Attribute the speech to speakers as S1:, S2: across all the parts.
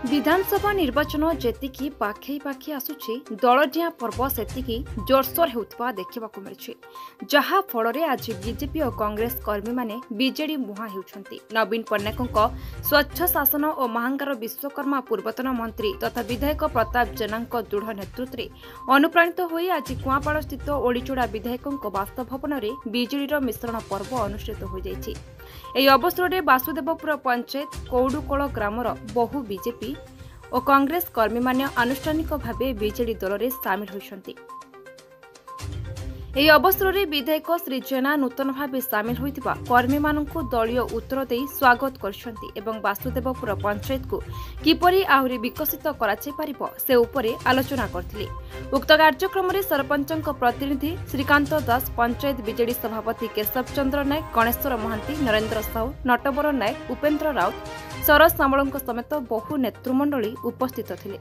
S1: विधानसभा निर्वाचन जेतिकी पाखे पाखे आसुछि दलडिया पर्व सेतिकी जोरसोर हेउतबा देखिबाकु मिलछि जहा फଳରେ आज बीजेपी और कांग्रेस कर्मी माने बीजेडी मुहा हेउछंती। नवीन पट्टनायकଙ୍କ स्वच्छ शासन और महांगार विश्वकर्मा पूर्वतन मंत्री तथा विधायक प्रताप जेनाଙ୍କ दृढ़ नेतृत्व अनुप्राणित होई आज कुआपाड़ स्थित ओडिचोड़ा विधायकଙ୍କ बासभवन रे बीजेडी मिश्रण पर्व अनुष्ठित हो जायछि। एही अवसर में वासुदेवपुर पंचायत कौडुकोल ग्रामर बहु बीजेपी और कांग्रेस कर्मी माने आनुष्ठानिक भावे बीजेडी दल में सामिल होइछंती। एही अवसर में विधायक श्री जेना नूतन भावे सामिल होइतिबा कर्मी माननकु दलीय उत्तर दे स्वागत करछंती एवं वासुदेवपुर पंचायत को किपरि आहुरी विकसित कराचे पारिबो से उपरे आलोचना करथिले। उक्त कार्यक्रम में सरपंचक प्रतिनिधि श्रीकांत दास, पंचायत बीजेडी सभापति केशव चंद्र नायक, गणेश्वर महांती, नरेंद्र साहू, नटवर नायक, उपेन्द्र राउत, सरस सामल समेत बहु नेतृमंडली उपस्थित थिले।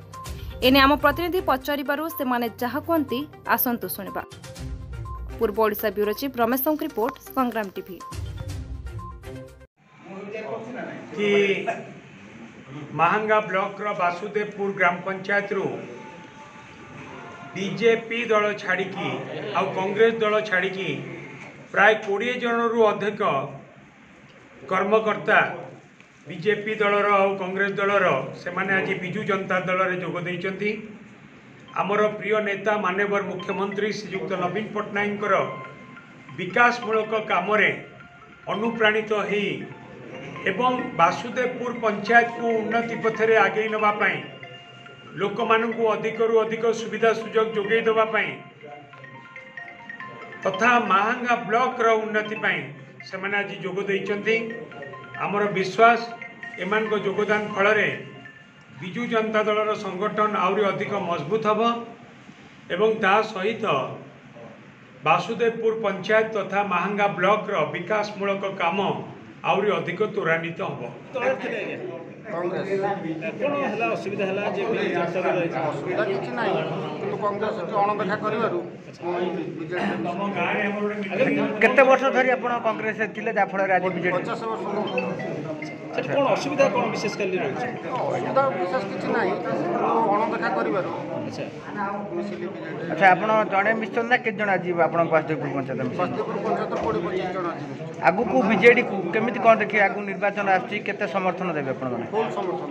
S1: एने आम प्रतिनिधि पचारिबारु सेमाने जाहा कहंती आसंतु सुनिबा। पूर्व ओडिशा ब्यूरो चीफ रमेश की रिपोर्ट, संग्राम टीवी।
S2: कि महांगा ब्लॉक रो वासुदेवपुर ग्राम पंचायत रू बीजेपी दल छाड़ी आ कांग्रेस दल छाड़ी प्राय 20 जन रु अधिक कर्मकर्ता बीजेपी दलर और कांग्रेस दलर से माने आज बिजु जनता दल में जोग देइचंती। आमर प्रिय नेता माननीय मुख्यमंत्री श्रीयुक्त नवीन पट्टनायक विकासमूलक काम अनुप्राणित हो एवं वासुदेवपुर पंचायत को उन्नति पथरे आगे नापी लोक मानू अधिक रु अधिक सुविधा सुजोग जोगे देवाई तथा महांगा ब्लॉक रो उन्नति से माने आज जोग देइचंती। आमर विश्वास एमान को योगदान फल बिजु जनता दलर संगठन आउरी अधिक मजबूत हब एवं ता सहित वासुदेवपुर पंचायत तथा महांगा ब्लॉक रो विकासमूलक काम आउरी अधिक त्वरान्वित हब।
S3: असुविधा किसी ना कि कांग्रेस अणदेखा
S4: केते वर्ष धरी आपण कांग्रेस थिले जा फळ आज बीजेडी
S3: 50 वर्ष
S5: कौन असुविधा कौन विशेष
S3: असुविधा विशेष किसी ना अणदेखा
S4: अच्छा आपण जड़े मिशन ना के जण आज आपण वासुदेवपुर पंचायत
S3: 20-25 जन
S4: आगु को बीजेडी को केमिति कोन देखि आगु निर्वाचन आछि केते समर्थन देबे आपण माने
S3: फुल समर्थन।